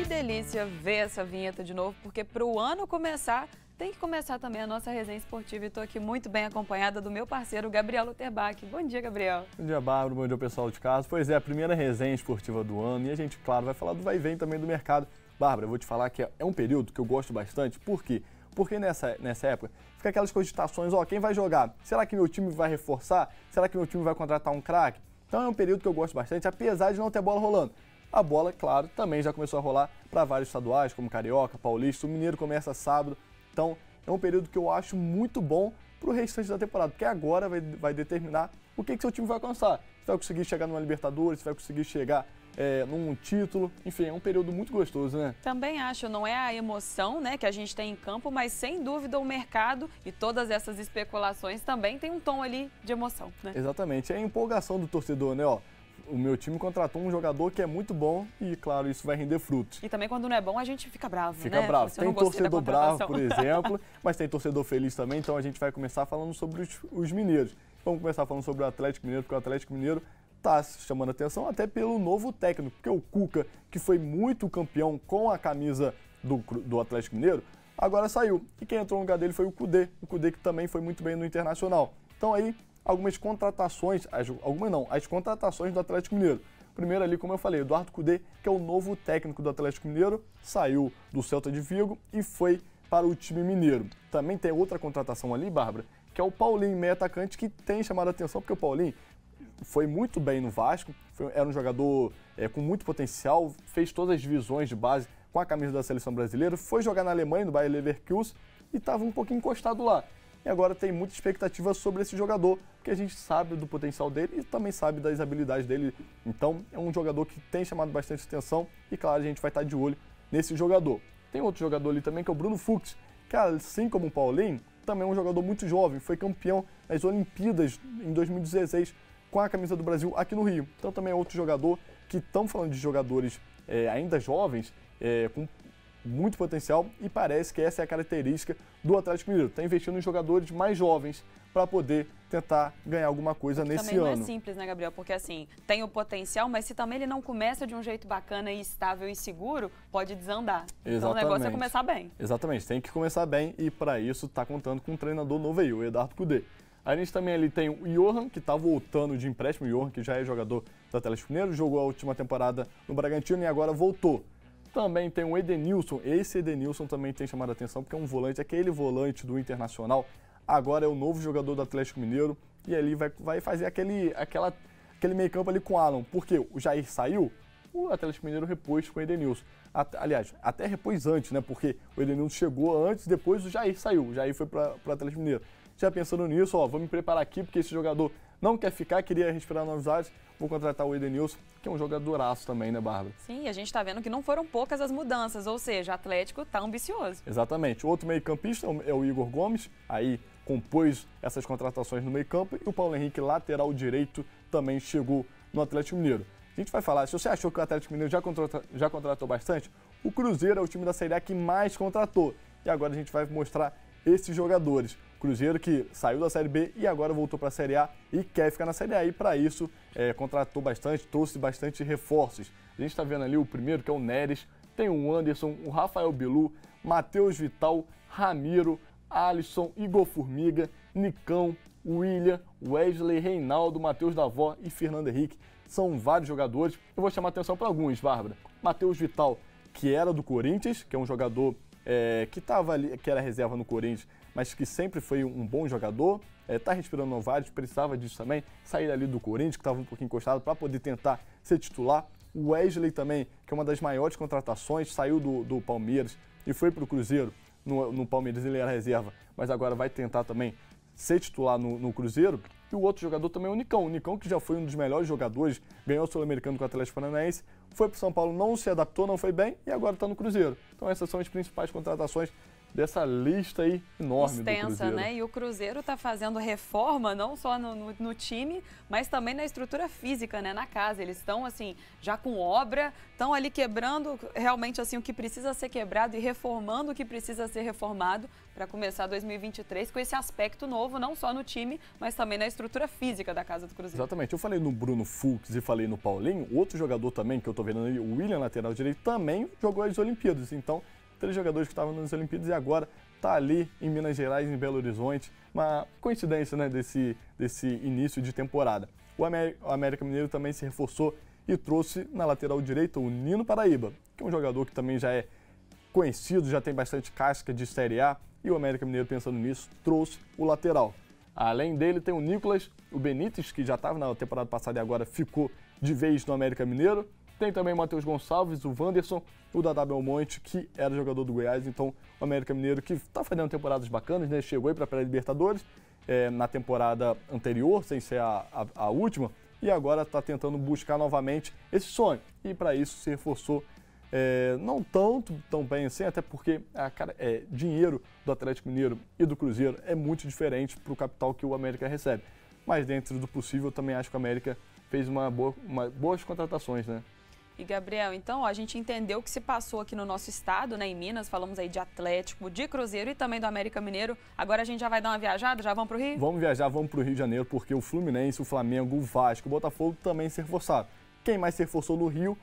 delícia ver essa vinheta de novo, porque para o ano começar, tem que começar também a nossa resenha esportiva. E estou aqui muito bem acompanhada do meu parceiro, Gabriel Luterbach. Bom dia, Gabriel. Bom dia, Bárbara. Bom dia, pessoal de casa. Pois é, a primeira resenha esportiva do ano e a gente, claro, vai falar do vai e vem também do mercado. Bárbara, eu vou te falar que é um período que eu gosto bastante. Por quê? Porque nessa época fica aquelas cogitações, quem vai jogar? Será que meu time vai reforçar? Será que meu time vai contratar um craque? Então é um período que eu gosto bastante, apesar de não ter bola rolando. A bola, claro, também já começou a rolar para vários estaduais, como Carioca, Paulista. O Mineiro começa sábado. Então é um período que eu acho muito bom para o restante da temporada, porque agora vai determinar o que seu time vai alcançar. Se vai conseguir chegar numa Libertadores, se vai conseguir chegar num título. Enfim, é um período muito gostoso, né? Também acho, não é a emoção, né, que a gente tem em campo, mas sem dúvida o mercado e todas essas especulações também tem um tom ali de emoção, né? Exatamente, é a empolgação do torcedor, né? O meu time contratou um jogador que é muito bom e, claro, isso vai render frutos. E também quando não é bom, a gente fica bravo, né? Fica bravo. Tem torcedor bravo, por exemplo, mas tem torcedor feliz também, então a gente vai começar falando sobre os mineiros. Vamos começar falando sobre o Atlético Mineiro, porque o Atlético Mineiro está chamando atenção até pelo novo técnico, porque o Cuca, que foi muito campeão com a camisa do Atlético Mineiro, agora saiu. E quem entrou no lugar dele foi o Kudê que também foi muito bem no Internacional. Então aí, algumas contratações, as contratações do Atlético Mineiro. Primeiro ali, como eu falei, Eduardo Kudê, que é o novo técnico do Atlético Mineiro, saiu do Celta de Vigo e foi para o time mineiro. Também tem outra contratação ali, Bárbara, que é o Paulinho, meio atacante, que tem chamado a atenção, porque o Paulinho foi muito bem no Vasco, era um jogador com muito potencial, fez todas as divisões de base com a camisa da seleção brasileira, foi jogar na Alemanha, no Bayer Leverkusen, e estava um pouquinho encostado lá. E agora tem muita expectativa sobre esse jogador, porque a gente sabe do potencial dele e também sabe das habilidades dele. Então é um jogador que tem chamado bastante atenção e, claro, a gente vai estar de olho nesse jogador. Tem outro jogador ali também que é o Bruno Fux, que assim como o Paulinho, também é um jogador muito jovem, foi campeão nas Olimpíadas em 2016 com a camisa do Brasil aqui no Rio. Então também é outro jogador que estamos falando de jogadores ainda jovens, com muito potencial, e parece que essa é a característica do Atlético Mineiro. Está investindo em jogadores mais jovens para poder tentar ganhar alguma coisa nesse ano. Também não é simples, né, Gabriel? Porque assim, tem o potencial, mas se também ele não começa de um jeito bacana e estável e seguro, pode desandar. Exatamente. Então o negócio é começar bem. Exatamente, tem que começar bem e para isso está contando com um treinador novo aí, o Eduardo Kudê. A gente também ali tem o Johan, que está voltando de empréstimo, o Johan, que já é jogador do Atlético Mineiro, jogou a última temporada no Bragantino e agora voltou. Também tem o Edenilson, esse Edenilson também tem chamado a atenção, porque é um volante, aquele volante do Internacional, agora é o novo jogador do Atlético Mineiro, e ali vai fazer aquele meio campo ali com o Alan, porque o Jair saiu, o Atlético Mineiro repôs com o Edenilson. Aliás, até repôs antes, né, porque o Edenilson chegou antes, depois o Jair saiu, o Jair foi para o Atlético Mineiro. Já pensando nisso, vou me preparar aqui, porque esse jogador não quer ficar, queria respirar novos ares, vou contratar o Edenilson, que é um jogadoraço também, né, Bárbara? Sim, a gente está vendo que não foram poucas as mudanças, ou seja, o Atlético está ambicioso. Exatamente. Outro meio-campista é o Igor Gomes, aí compôs essas contratações no meio-campo, e o Paulo Henrique, lateral direito, também chegou no Atlético Mineiro. A gente vai falar, se você achou que o Atlético Mineiro já contratou bastante, o Cruzeiro é o time da Série A que mais contratou. E agora a gente vai mostrar esses jogadores. Cruzeiro que saiu da Série B e agora voltou para a Série A e quer ficar na Série A. E para isso contratou bastante, trouxe bastante reforços. A gente está vendo ali o primeiro, que é o Neres, tem o Anderson, o Rafael Bilu, Matheus Vital, Ramiro, Alisson, Igor Formiga, Nicão, William, Wesley, Reinaldo, Matheus Davó e Fernando Henrique. São vários jogadores. Eu vou chamar a atenção para alguns, Bárbara. Matheus Vital, que era do Corinthians, que é um jogador que estava ali, que era reserva no Corinthians, mas que sempre foi um bom jogador, está respirando novatos, precisava disso também, sair ali do Corinthians, que estava um pouquinho encostado, para poder tentar ser titular. O Wesley também, que é uma das maiores contratações, saiu do Palmeiras e foi para o Cruzeiro. No Palmeiras ele era reserva, mas agora vai tentar também ser titular no Cruzeiro. E o outro jogador também é o Nicão, que já foi um dos melhores jogadores, ganhou o Sul-Americano com o Atlético Paranaense, foi para o São Paulo, não se adaptou, não foi bem e agora está no Cruzeiro. Então essas são as principais contratações dessa lista aí enorme do Cruzeiro. Né? E o Cruzeiro está fazendo reforma não só no time, mas também na estrutura física, né? Na casa. Eles estão assim, já com obra, estão ali quebrando realmente assim o que precisa ser quebrado e reformando o que precisa ser reformado para começar 2023 com esse aspecto novo, não só no time, mas também na estrutura física da casa do Cruzeiro. Exatamente. Eu falei no Bruno Fux e falei no Paulinho, outro jogador também que eu estou vendo ali, o William, lateral direito, também jogou as Olimpíadas. Então, 3 jogadores que estavam nas Olimpíadas e agora está ali em Minas Gerais, em Belo Horizonte. Uma coincidência, né, desse início de temporada. O América Mineiro também se reforçou e trouxe na lateral direita o Nino Paraíba, que é um jogador que também já é conhecido, já tem bastante casca de Série A. E o América Mineiro, pensando nisso, trouxe o lateral. Além dele tem o Nicolas, o Benítez, que já estava na temporada passada e agora ficou de vez no América Mineiro. Tem também o Matheus Gonçalves, o Wanderson, o Dadá Belmonte, que era jogador do Goiás. Então, o América Mineiro, que está fazendo temporadas bacanas, né? Chegou aí para a pré-Libertadores na temporada anterior, sem ser a última, e agora está tentando buscar novamente esse sonho. E para isso se reforçou não tão bem assim, até porque dinheiro do Atlético Mineiro e do Cruzeiro é muito diferente para o capital que o América recebe. Mas dentro do possível, também acho que o América fez boas contratações, né? E, Gabriel, então, a gente entendeu o que se passou aqui no nosso estado, né, em Minas, falamos aí de Atlético, de Cruzeiro e também do América Mineiro. Agora a gente já vai dar uma viajada? Já vamos para o Rio? Vamos viajar, vamos para o Rio de Janeiro, porque o Fluminense, o Flamengo, o Vasco, o Botafogo também se reforçaram. Quem mais se reforçou no Rio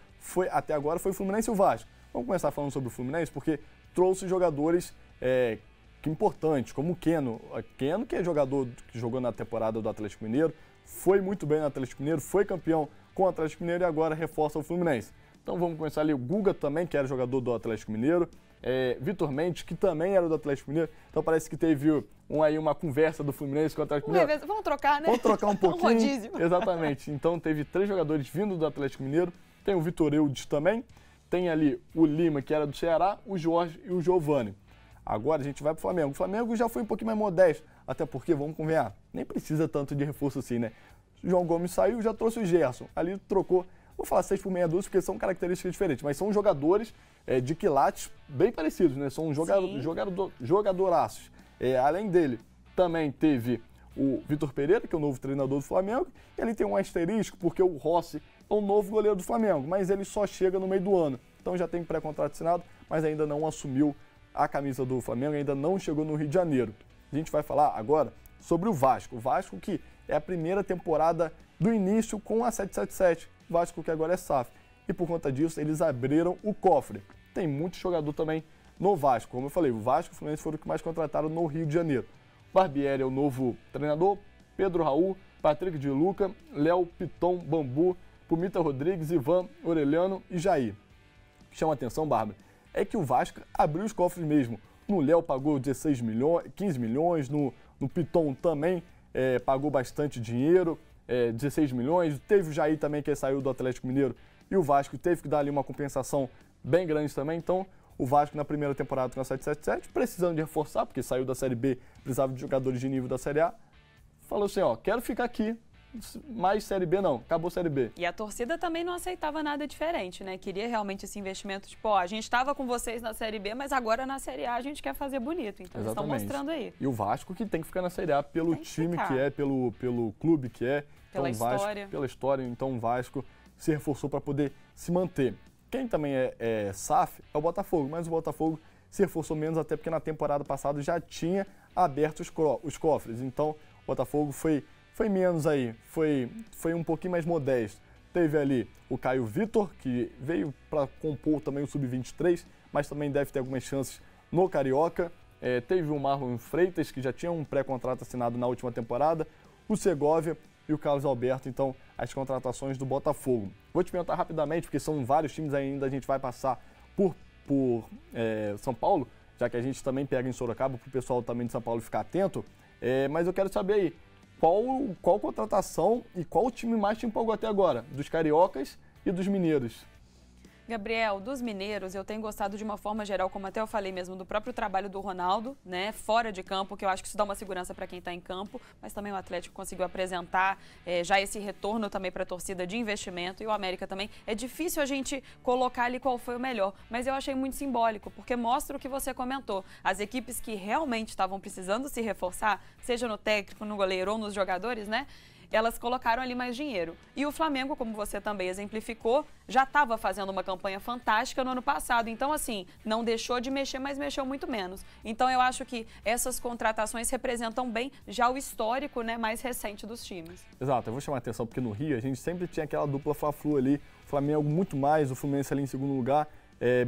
até agora foi o Fluminense e o Vasco. Vamos começar falando sobre o Fluminense, porque trouxe jogadores importantes, como o Keno. Keno, que é jogador que jogou na temporada do Atlético Mineiro, foi muito bem no Atlético Mineiro, foi campeão com o Atlético Mineiro e agora reforça o Fluminense. Então vamos começar ali, o Guga também, que era jogador do Atlético Mineiro, Vitor Mendes, que também era do Atlético Mineiro, então parece que teve uma conversa do Fluminense com o Atlético Mineiro. Vamos trocar, né? Vamos trocar um pouquinho. rodízio. Exatamente, então teve 3 jogadores vindo do Atlético Mineiro, tem o Vitor Eudes também, tem ali o Lima, que era do Ceará, o Jorge e o Giovani. Agora a gente vai para o Flamengo. O Flamengo já foi um pouquinho mais modesto, até porque, vamos convenhar, nem precisa tanto de reforço assim, né? João Gomes saiu, já trouxe o Gerson. Ali trocou, vou falar 6 por meia dúzia, porque são características diferentes, mas são jogadores de quilates bem parecidos, né? São jogadoraços. Além dele, também teve o Vitor Pereira, que é o novo treinador do Flamengo, e ele tem um asterisco, porque o Rossi é o novo goleiro do Flamengo, mas ele só chega no meio do ano. Então já tem pré-contrato assinado, mas ainda não assumiu a camisa do Flamengo, ainda não chegou no Rio de Janeiro. A gente vai falar agora sobre o Vasco. O Vasco que é a primeira temporada do início com a 777. O Vasco que agora é SAF. E por conta disso, eles abriram o cofre. Tem muito jogador também no Vasco. Como eu falei, o Vasco e o Fluminense foram os que mais contrataram no Rio de Janeiro. Barbieri é o novo treinador, Pedro Raul, Patrick de Luca, Léo Piton, Bambu, Pumita Rodrigues, Ivan, Orelhano e Jair. O que chama a atenção, Bárbara, é que o Vasco abriu os cofres mesmo. No Léo pagou 16 milhões, 15 milhões, no Piton também pagou bastante dinheiro, 16 milhões. Teve o Jair também, que saiu do Atlético Mineiro, e o Vasco teve que dar ali uma compensação bem grande também. Então, o Vasco na primeira temporada com a 777, precisando de reforçar, porque saiu da Série B, precisava de jogadores de nível da Série A, falou assim, quero ficar aqui. Mais Série B não, acabou Série B. E a torcida também não aceitava nada diferente, né? Queria realmente esse investimento, tipo, a gente estava com vocês na Série B, mas agora na Série A a gente quer fazer bonito. Então eles estão mostrando aí. E o Vasco que tem que ficar na Série A pelo time que é, pelo clube que é. Pela então, história. Vasco, pela história, então o Vasco se reforçou para poder se manter. Quem também é SAF é o Botafogo, mas o Botafogo se reforçou menos, até porque na temporada passada já tinha aberto os cofres. Então o Botafogo foi menos aí, foi um pouquinho mais modesto. Teve ali o Caio Vitor, que veio para compor também o Sub-23, mas também deve ter algumas chances no Carioca. Teve o Marlon Freitas, que já tinha um pré-contrato assinado na última temporada, o Segovia e o Carlos Alberto, então, as contratações do Botafogo. Vou te perguntar rapidamente, porque são vários times ainda, a gente vai passar por São Paulo, já que a gente também pega em Sorocaba, para o pessoal também de São Paulo ficar atento, mas eu quero saber aí, qual contratação e qual time mais te empolgou até agora? Dos cariocas e dos mineiros? Gabriel, dos mineiros, eu tenho gostado de uma forma geral, como até eu falei mesmo, do próprio trabalho do Ronaldo, né, fora de campo, que eu acho que isso dá uma segurança para quem está em campo, mas também o Atlético conseguiu apresentar já esse retorno também para a torcida de investimento, e o América também. É difícil a gente colocar ali qual foi o melhor, mas eu achei muito simbólico, porque mostra o que você comentou. As equipes que realmente estavam precisando se reforçar, seja no técnico, no goleiro ou nos jogadores, né? Elas colocaram ali mais dinheiro. E o Flamengo, como você também exemplificou, já estava fazendo uma campanha fantástica no ano passado. Então, assim, não deixou de mexer, mas mexeu muito menos. Então, eu acho que essas contratações representam bem já o histórico, né, mais recente dos times. Exato, eu vou chamar a atenção porque no Rio a gente sempre tinha aquela dupla Fla-Flu ali, o Flamengo muito mais, o Fluminense ali em segundo lugar,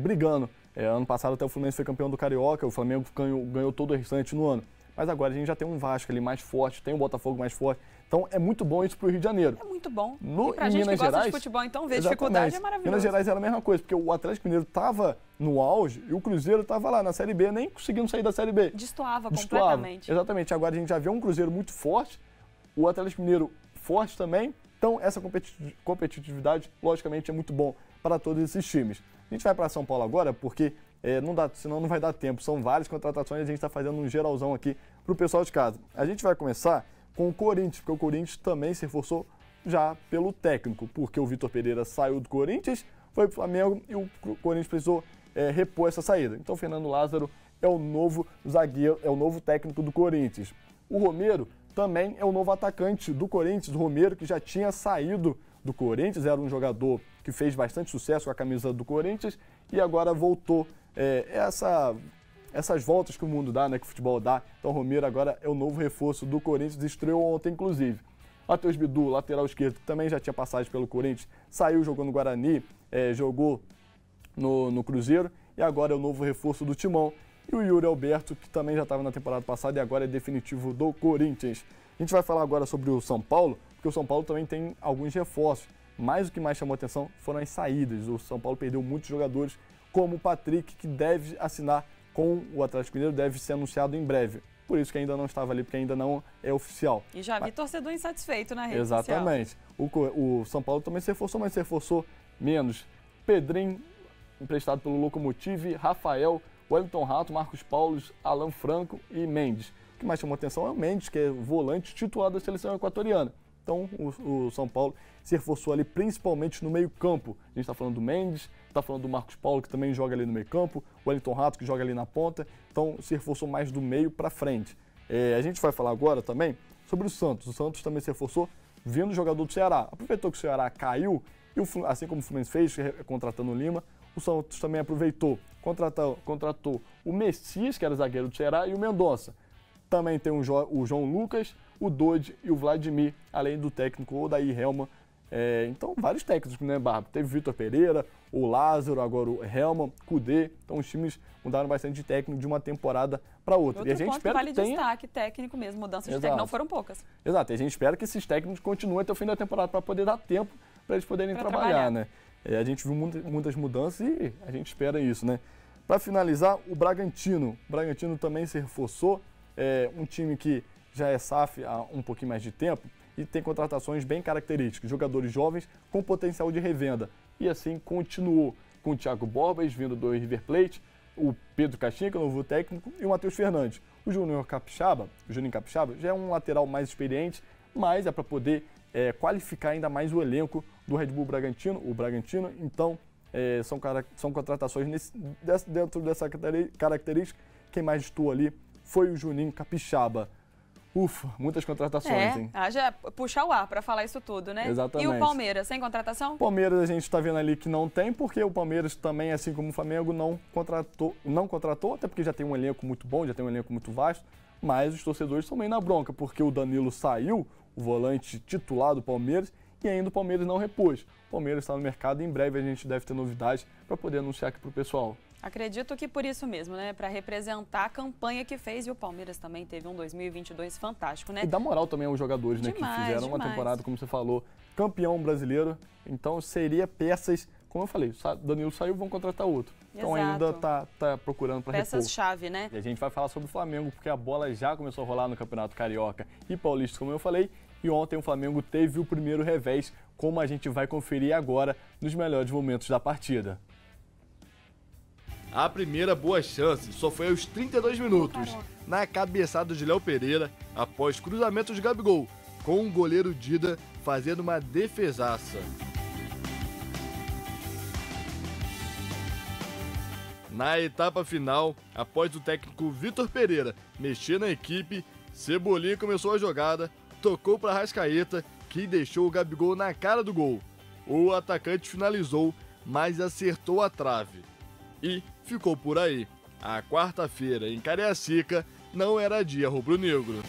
brigando. Ano passado até o Fluminense foi campeão do Carioca, o Flamengo ganhou todo o restante no ano. Mas agora a gente já tem um Vasco ali mais forte, tem um Botafogo mais forte. Então é muito bom isso pro Rio de Janeiro. É muito bom. E pra gente que gosta de futebol, então ver dificuldade é maravilhoso. Minas Gerais era a mesma coisa, porque o Atlético Mineiro estava no auge e o Cruzeiro estava lá na Série B, nem conseguindo sair da Série B. Destoava completamente. Exatamente. Agora a gente já vê um Cruzeiro muito forte, o Atlético Mineiro forte também. Então essa competitividade, logicamente, é muito bom para todos esses times. A gente vai para São Paulo agora, porque senão não vai dar tempo. São várias contratações e a gente está fazendo um geralzão aqui para o pessoal de casa. A gente vai começar com o Corinthians, porque o Corinthians também se reforçou já pelo técnico, porque o Vitor Pereira saiu do Corinthians, foi para o Flamengo e o Corinthians precisou repor essa saída. Então o Fernando Lázaro é o novo zagueiro, é o novo técnico do Corinthians. O Romero também é o novo atacante do Corinthians, o Romero que já tinha saído do Corinthians, era um jogador que fez bastante sucesso com a camisa do Corinthians e agora voltou. Essas voltas que o mundo dá, né, que o futebol dá. Então o Romero agora é o novo reforço do Corinthians, estreou ontem inclusive. Matheus Bidu, lateral esquerdo, que também já tinha passagem pelo Corinthians, saiu, jogou no Guarani, jogou no Cruzeiro e agora é o novo reforço do Timão. E o Yuri Alberto, que também já estava na temporada passada e agora é definitivo do Corinthians. A gente vai falar agora sobre o São Paulo, porque o São Paulo também tem alguns reforços. Mas o que mais chamou a atenção foram as saídas. O São Paulo perdeu muitos jogadores, como o Patrick, que deve assinar com o Atlético Mineiro, deve ser anunciado em breve. Por isso que ainda não estava ali, porque ainda não é oficial. E já vi torcedor insatisfeito na rede Exatamente. social. O São Paulo também se reforçou, mas se reforçou menos. Pedrinho, emprestado pelo Locomotive, Rafael, Wellington Rato, Marcos Paulo, Alan Franco e Mendes. O que mais chamou a atenção é o Mendes, que é volante titular da seleção equatoriana. Então, o São Paulo se reforçou ali principalmente no meio-campo. A gente está falando do Mendes, está falando do Marcos Paulo, que também joga ali no meio-campo, o Wellington Rato, que joga ali na ponta. Então, se reforçou mais do meio para frente. A gente vai falar agora também sobre o Santos. O Santos também se reforçou vindo jogador do Ceará. Aproveitou que o Ceará caiu, e assim como o Fluminense fez, contratando o Lima, o Santos também aproveitou, contratou o Messias, que era zagueiro do Ceará, e o Mendonça. Também tem o João Lucas, o Dodge e o Vladimir, além do técnico Odair Helman. Então, vários técnicos, né, Barba? Teve o Vitor Pereira, o Lázaro, agora o Helman, Kudê. Então, os times mudaram bastante de técnico de uma temporada para outra. E a gente espera que tenha destaque técnico mesmo, mudanças de técnico, não foram poucas. Exato, e a gente espera que esses técnicos continuem até o fim da temporada para poder dar tempo para eles poderem trabalhar, né? A gente viu muitas mudanças e a gente espera isso, né? Para finalizar, o Bragantino. O Bragantino também se reforçou, um time que já é SAF há um pouquinho mais de tempo e tem contratações bem características, jogadores jovens com potencial de revenda. E assim continuou com o Thiago Borbas, vindo do River Plate, o Pedro Caixinha, que é o novo técnico, e o Matheus Fernandes. O Juninho Capixaba já é um lateral mais experiente, mas é para poder qualificar ainda mais o elenco do Red Bull Bragantino, o Bragantino. Então, são contratações dentro dessa característica. Quem mais estou ali foi o Juninho Capixaba. Ufa, muitas contratações, hein? Haja puxar o ar para falar isso tudo, né? Exatamente. E o Palmeiras, sem contratação? Palmeiras a gente está vendo ali que não tem, porque o Palmeiras também, assim como o Flamengo, não contratou, até porque já tem um elenco muito bom, já tem um elenco muito vasto, mas os torcedores estão meio na bronca, porque o Danilo saiu, o volante titular do Palmeiras, e ainda o Palmeiras não repôs. O Palmeiras está no mercado e em breve a gente deve ter novidades para poder anunciar aqui para o pessoal. Acredito que por isso mesmo, né? Para representar a campanha que fez, e o Palmeiras também teve um 2022 fantástico, né? E dá moral também aos jogadores, né? Que fizeram uma temporada, como você falou, campeão brasileiro. Então seria peças, como eu falei, Danilo saiu, vão contratar outro. Então ainda tá procurando para repor. Peças-chave, né? E a gente vai falar sobre o Flamengo, porque a bola já começou a rolar no Campeonato Carioca e Paulista, como eu falei. E ontem o Flamengo teve o primeiro revés, como a gente vai conferir agora nos melhores momentos da partida. A primeira boa chance só foi aos 32 minutos, na cabeçada de Léo Pereira, após cruzamento de Gabigol, com o goleiro Dida fazendo uma defesaça. Na etapa final, após o técnico Vitor Pereira mexer na equipe, Cebolinha começou a jogada, tocou para Arrascaeta, que deixou o Gabigol na cara do gol. O atacante finalizou, mas acertou a trave. E ficou por aí. A quarta-feira em Cariacica não era dia rubro-negro.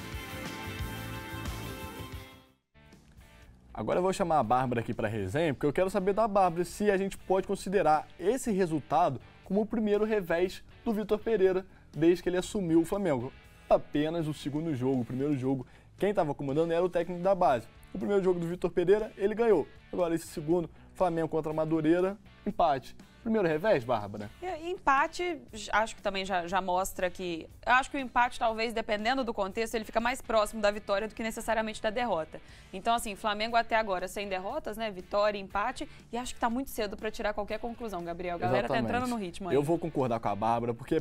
Agora eu vou chamar a Bárbara aqui para a resenha, porque eu quero saber da Bárbara se a gente pode considerar esse resultado como o primeiro revés do Vitor Pereira desde que ele assumiu o Flamengo. Apenas o segundo jogo, o primeiro jogo, quem estava comandando era o técnico da base. O primeiro jogo do Vitor Pereira, ele ganhou. Agora esse segundo, Flamengo contra Madureira, empate. Primeiro revés, Bárbara? Empate, acho que também já mostra que... Acho que o empate, talvez, dependendo do contexto, ele fica mais próximo da vitória do que necessariamente da derrota. Então, assim, Flamengo até agora sem derrotas, né? Vitória, empate. E acho que tá muito cedo para tirar qualquer conclusão, Gabriel. A galera tá entrando no ritmo aí. Eu vou concordar com a Bárbara, porque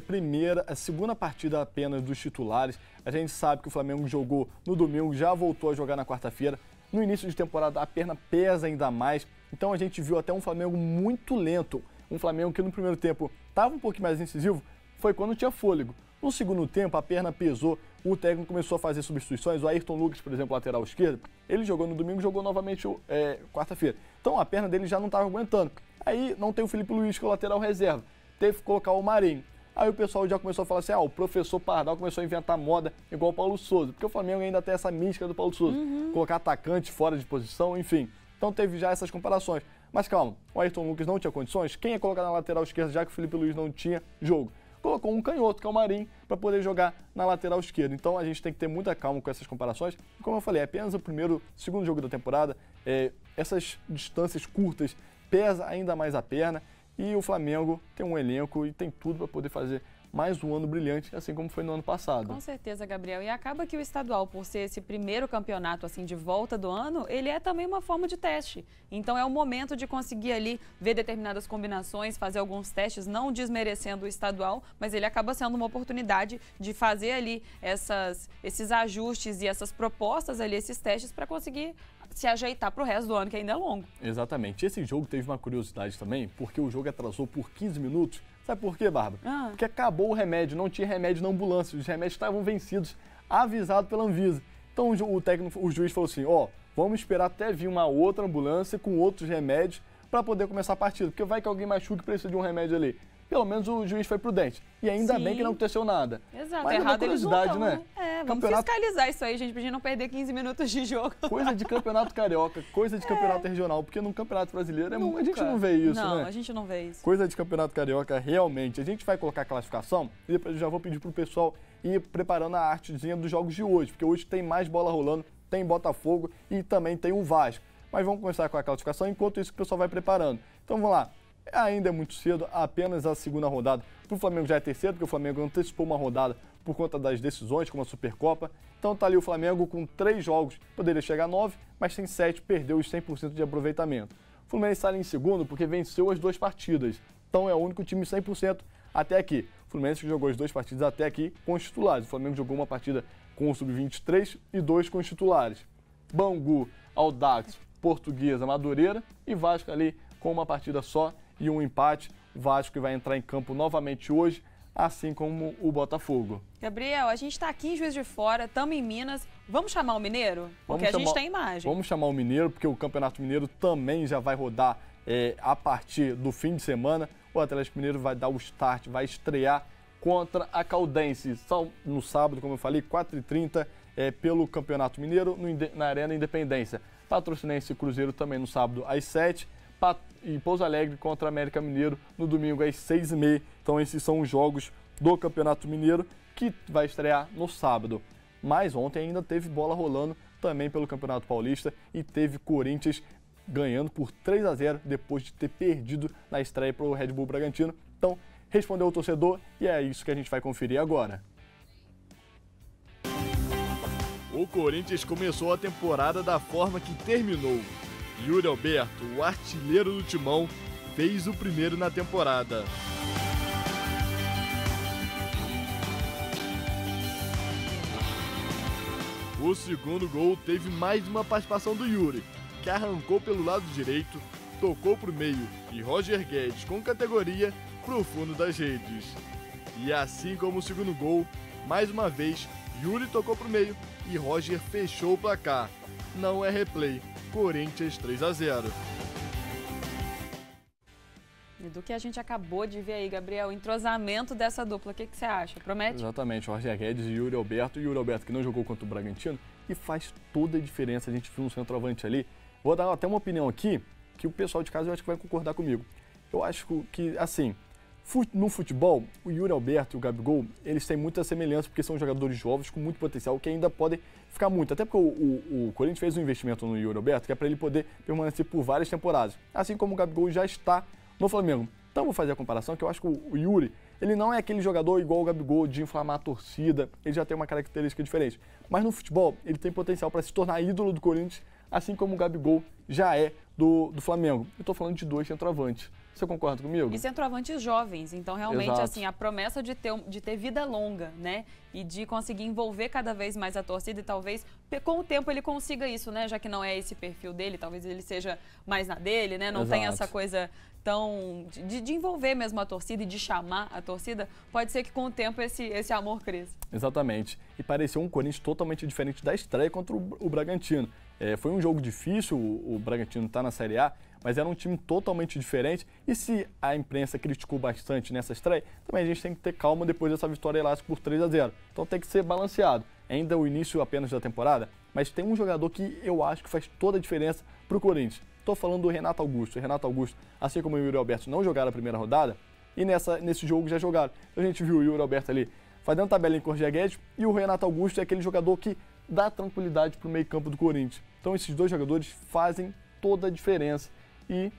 a segunda partida apenas dos titulares. A gente sabe que o Flamengo jogou no domingo, já voltou a jogar na quarta-feira. No início de temporada, a perna pesa ainda mais. Então, a gente viu até um Flamengo muito lento. Um Flamengo que no primeiro tempo estava um pouquinho mais incisivo, foi quando tinha fôlego. No segundo tempo, a perna pesou, o técnico começou a fazer substituições. O Ayrton Lucas, por exemplo, lateral esquerdo, ele jogou no domingo, jogou novamente quarta-feira. Então a perna dele já não estava aguentando. Aí não tem o Felipe Luiz, que é o lateral reserva. Teve que colocar o Marinho. Aí o pessoal já começou a falar assim, o professor Pardal começou a inventar moda igual o Paulo Souza. Porque o Flamengo ainda tem essa mística do Paulo Souza. Colocar atacante fora de posição, enfim. Então teve já essas comparações. Mas calma, o Ayrton Lucas não tinha condições. Quem ia colocar na lateral esquerda, já que o Felipe Luiz não tinha jogo? Colocou um canhoto, que é o Marinho, para poder jogar na lateral esquerda. Então a gente tem que ter muita calma com essas comparações. E como eu falei, é apenas o segundo jogo da temporada. Essas distâncias curtas pesa ainda mais a perna. E o Flamengo tem um elenco e tem tudo para poder fazer mais um ano brilhante, assim como foi no ano passado. Com certeza, Gabriel. E acaba que o estadual, por ser esse primeiro campeonato assim de volta do ano, ele é também uma forma de teste. Então é o momento de conseguir ali ver determinadas combinações, fazer alguns testes, não desmerecendo o estadual, mas ele acaba sendo uma oportunidade de fazer ali esses ajustes e essas propostas ali, esses testes para conseguir se ajeitar para o resto do ano, que ainda é longo. Exatamente. Esse jogo teve uma curiosidade também, porque o jogo atrasou por 15 minutos. Sabe por quê, Bárbara? Porque acabou o remédio, não tinha remédio na ambulância, os remédios estavam vencidos, avisado pela Anvisa. Então o juiz falou assim, vamos esperar até vir uma outra ambulância com outros remédios para poder começar a partida, porque vai que alguém machuca e precisa de um remédio ali. Pelo menos o juiz foi prudente. E ainda bem que não aconteceu nada. Exato, mas errado eles não estão, né? Vamos fiscalizar isso aí, gente, pra gente não perder 15 minutos de jogo. Coisa de campeonato carioca, coisa de campeonato regional, porque no campeonato brasileiro a gente não vê isso, né? Não, a gente não vê isso. Coisa de campeonato carioca, realmente. A gente vai colocar a classificação e depois eu já vou pedir pro pessoal ir preparando a artezinha dos jogos de hoje, porque hoje tem mais bola rolando, tem Botafogo e também tem o Vasco. Mas vamos começar com a classificação, enquanto isso o pessoal vai preparando. Então vamos lá. Ainda é muito cedo, apenas a segunda rodada. Para o Flamengo já é terceiro, porque o Flamengo antecipou uma rodada por conta das decisões, como a Supercopa. Então tá ali o Flamengo com 3 jogos, poderia chegar a 9, mas tem 7, perdeu os 100% de aproveitamento. O Fluminense está ali em segundo porque venceu as 2 partidas. Então é o único time 100% até aqui. O Fluminense jogou as 2 partidas até aqui com os titulares. O Flamengo jogou uma partida com o Sub-23 e 2 com os titulares. Bangu, Audax, Portuguesa, Madureira e Vasco ali com uma partida só e um empate. O Vasco que vai entrar em campo novamente hoje, assim como o Botafogo. Gabriel, a gente está aqui em Juiz de Fora, estamos em Minas. Vamos chamar o Mineiro? Porque a gente tem imagem. Vamos chamar o Mineiro, porque o Campeonato Mineiro também já vai rodar a partir do fim de semana. O Atlético Mineiro vai dar o start, vai estrear contra a Caldense. Só no sábado, como eu falei, 4h30 pelo Campeonato Mineiro na Arena Independência. Patrocinense e Cruzeiro também no sábado às 7h. E Pouso Alegre contra América Mineiro no domingo às 6h30. Então esses são os jogos do Campeonato Mineiro que vai estrear no sábado. Mas ontem ainda teve bola rolando também pelo Campeonato Paulista e teve Corinthians ganhando por 3-0 depois de ter perdido na estreia para o Red Bull Bragantino. Então respondeu o torcedor e é isso que a gente vai conferir agora. O Corinthians começou a temporada da forma que terminou. Yuri Alberto, o artilheiro do Timão, fez o primeiro na temporada. O segundo gol teve mais uma participação do Yuri, que arrancou pelo lado direito, tocou para o meio e Roger Guedes, com categoria, para o fundo das redes. E assim como o segundo gol, mais uma vez, Yuri tocou para o meio e Roger fechou o placar. Não é replay, Corinthians 3-0. E do que a gente acabou de ver aí, Gabriel, o entrosamento dessa dupla, o que você acha? Promete? Exatamente, Roger Guedes e Yuri Alberto. Yuri Alberto que não jogou contra o Bragantino e faz toda a diferença. A gente viu um centroavante ali. Vou dar até uma opinião aqui, que o pessoal de casa eu acho que vai concordar comigo. Eu acho que, assim, no futebol, o Yuri Alberto e o Gabigol, eles têm muita semelhança, porque são jogadores jovens com muito potencial, que ainda podem ficar muito. Até porque o Corinthians fez um investimento no Yuri Alberto, que é para ele poder permanecer por várias temporadas. Assim como o Gabigol já está no Flamengo. Então vou fazer a comparação, que eu acho que o Yuri, ele não é aquele jogador igual o Gabigol de inflamar a torcida, ele já tem uma característica diferente. Mas no futebol, ele tem potencial para se tornar ídolo do Corinthians, assim como o Gabigol já é do Flamengo. Eu estou falando de dois centroavantes. Você concorda comigo? E centroavantes jovens, então realmente Exato. assim, a promessa de ter vida longa, né? E de conseguir envolver cada vez mais a torcida e talvez com o tempo ele consiga isso, né? Já que não é esse perfil dele, talvez ele seja mais na dele, né? Não Exato. tem essa coisa tão de envolver mesmo a torcida e de chamar a torcida. Pode ser que com o tempo esse amor cresça. Exatamente. E pareceu um Corinthians totalmente diferente da estreia contra o Bragantino. Foi um jogo difícil, o Bragantino está na Série A, mas era um time totalmente diferente. E se a imprensa criticou bastante nessa estreia, também a gente tem que ter calma depois dessa vitória elástica por 3-0. Então tem que ser balanceado. Ainda é o início apenas da temporada, mas tem um jogador que eu acho que faz toda a diferença para o Corinthians. Estou falando do Renato Augusto. O Renato Augusto, assim como o Yuri Alberto, não jogaram a primeira rodada e nesse jogo já jogaram. Então a gente viu o Yuri Alberto ali fazendo tabelinha com o Roger Guedes e o Renato Augusto é aquele jogador que dá tranquilidade para o meio-campo do Corinthians. Então esses dois jogadores fazem toda a diferença e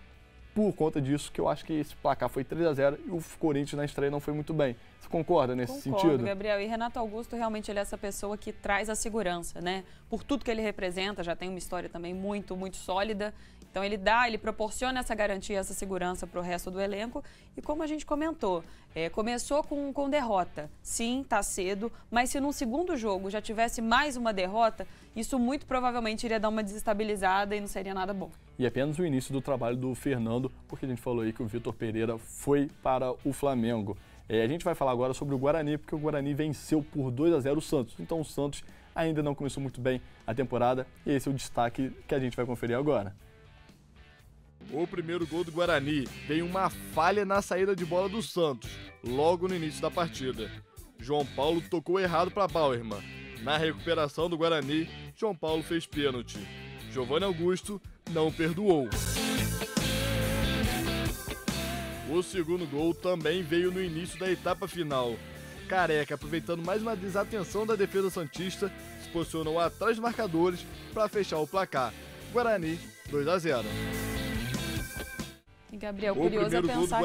por conta disso que eu acho que esse placar foi 3-0 e o Corinthians na estreia não foi muito bem. Você concorda nesse sentido? Concordo, Gabriel. E Renato Augusto realmente ele é essa pessoa que traz a segurança, né? Por tudo que ele representa, já tem uma história também muito, muito sólida. Então ele proporciona essa garantia, essa segurança para o resto do elenco. E como a gente comentou, começou com derrota. Sim, tá cedo, mas se num segundo jogo já tivesse mais uma derrota, isso muito provavelmente iria dar uma desestabilizada e não seria nada bom. E apenas o início do trabalho do Fernando, porque a gente falou aí que o Vitor Pereira foi para o Flamengo. A gente vai falar agora sobre o Guarani, porque o Guarani venceu por 2-0 o Santos. Então o Santos ainda não começou muito bem a temporada e esse é o destaque que a gente vai conferir agora. O primeiro gol do Guarani tem uma falha na saída de bola do Santos, logo no início da partida. João Paulo tocou errado para Bauerman. Na recuperação do Guarani, João Paulo fez pênalti. Giovanni Augusto não perdoou. O segundo gol também veio no início da etapa final. Careca, aproveitando mais uma desatenção da defesa santista, se posicionou atrás dos marcadores para fechar o placar. Guarani 2-0. E Gabriel, curioso é pensar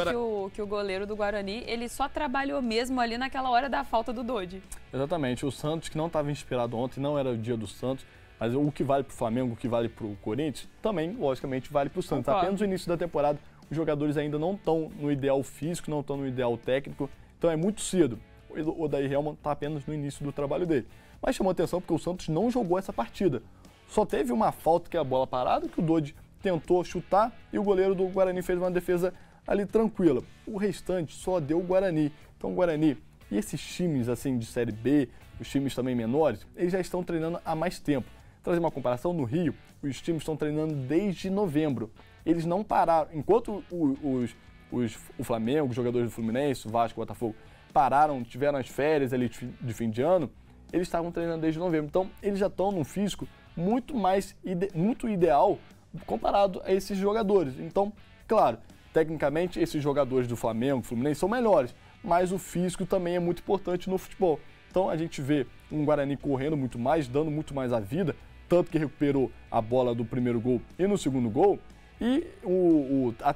que o goleiro do Guarani, ele só trabalhou mesmo ali naquela hora da falta do Dodi. Exatamente, o Santos que não estava inspirado ontem, não era o dia do Santos, mas o que vale para o Flamengo, o que vale para o Corinthians, também, logicamente, vale para o Santos. Concordo. Apenas no início da temporada, os jogadores ainda não estão no ideal físico, não estão no ideal técnico, então é muito cedo. O Odair Hellmann está apenas no início do trabalho dele. Mas chamou atenção porque o Santos não jogou essa partida. Só teve uma falta, que é a bola parada, que o Dodi tentou chutar e o goleiro do Guarani fez uma defesa ali tranquila. O restante só deu o Guarani. Então o Guarani e esses times assim de Série B, os times também menores, eles já estão treinando há mais tempo. Trazer uma comparação, no Rio, os times estão treinando desde novembro. Eles não pararam. Enquanto o Flamengo, os jogadores do Fluminense, o Vasco, o Botafogo, pararam, tiveram as férias ali de fim de ano, eles estavam treinando desde novembro. Então eles já estão num físico muito ideal comparado a esses jogadores. Então, claro, tecnicamente esses jogadores do Flamengo, Fluminense são melhores, mas o físico também é muito importante no futebol. Então a gente vê um Guarani correndo muito mais, dando muito mais a vida, tanto que recuperou a bola do primeiro gol e no segundo gol, e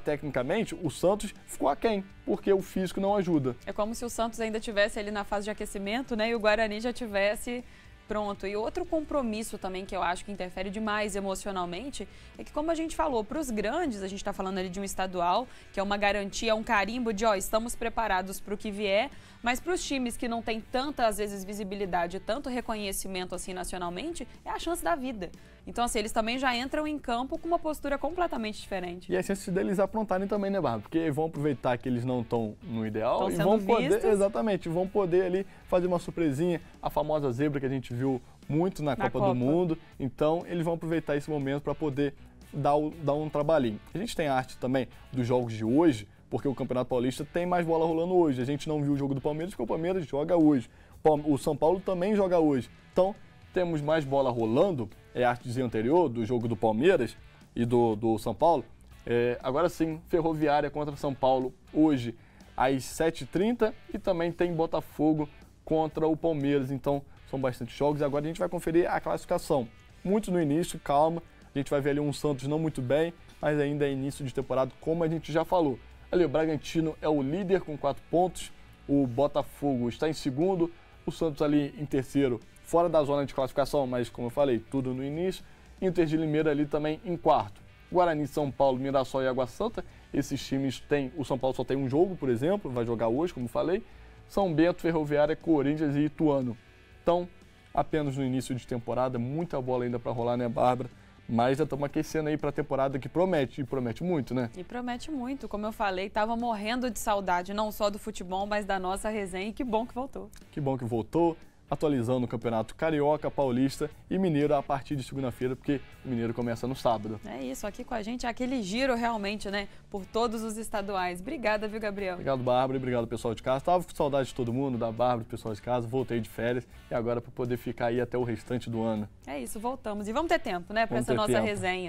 tecnicamente o Santos ficou aquém, porque o físico não ajuda. É como se o Santos ainda estivesse ali na fase de aquecimento, né, e o Guarani já tivesse pronto. E outro compromisso também que eu acho que interfere demais emocionalmente é que, como a gente falou, para os grandes, a gente está falando ali de um estadual, que é uma garantia, um carimbo de, ó, estamos preparados para o que vier, mas para os times que não têm tanta, às vezes, visibilidade, tanto reconhecimento assim nacionalmente, é a chance da vida. Então, assim, eles também já entram em campo com uma postura completamente diferente. E a chance deles aprontarem também, né, Bárbara? Porque vão aproveitar que eles não estão no ideal e vão poder, vistos. exatamente, vão poder ali fazer uma surpresinha, a famosa zebra que a gente viu muito na Copa do Mundo. Então, eles vão aproveitar esse momento para poder dar um trabalhinho. A gente tem arte também dos jogos de hoje, porque o Campeonato Paulista tem mais bola rolando hoje. A gente não viu o jogo do Palmeiras, porque o Palmeiras joga hoje. O São Paulo também joga hoje. Então, temos mais bola rolando, é a arte do dia anterior, do jogo do Palmeiras e do São Paulo. Agora sim, Ferroviária contra São Paulo hoje às 7h30 e também tem Botafogo contra o Palmeiras. Então, são bastante jogos. Agora a gente vai conferir a classificação. Muito no início, calma. A gente vai ver ali um Santos não muito bem, mas ainda é início de temporada, como a gente já falou. Ali, o Bragantino é o líder com 4 pontos, o Botafogo está em segundo, o Santos ali em terceiro, fora da zona de classificação, mas como eu falei, tudo no início. Inter de Limeira ali também em quarto. Guarani, São Paulo, Mirassol e Água Santa, esses times têm, o São Paulo só tem um jogo, por exemplo, vai jogar hoje, como falei. São Bento, Ferroviária, Corinthians e Ituano. Então, apenas no início de temporada, muita bola ainda para rolar, né, Bárbara? Mas já estamos aquecendo aí para a temporada que promete, e promete muito, né? E promete muito, como eu falei, estava morrendo de saudade, não só do futebol, mas da nossa resenha, e que bom que voltou. Que bom que voltou, atualizando o Campeonato Carioca, Paulista e Mineiro a partir de segunda-feira, porque o Mineiro começa no sábado. É isso, aqui com a gente é aquele giro realmente, né, por todos os estaduais. Obrigada, viu, Gabriel? Obrigado, Bárbara, e obrigado, pessoal de casa. Tava com saudade de todo mundo, da Bárbara, do pessoal de casa, voltei de férias e agora para poder ficar aí até o restante do ano. É isso, voltamos. E vamos ter tempo, né, para essa nossa resenha.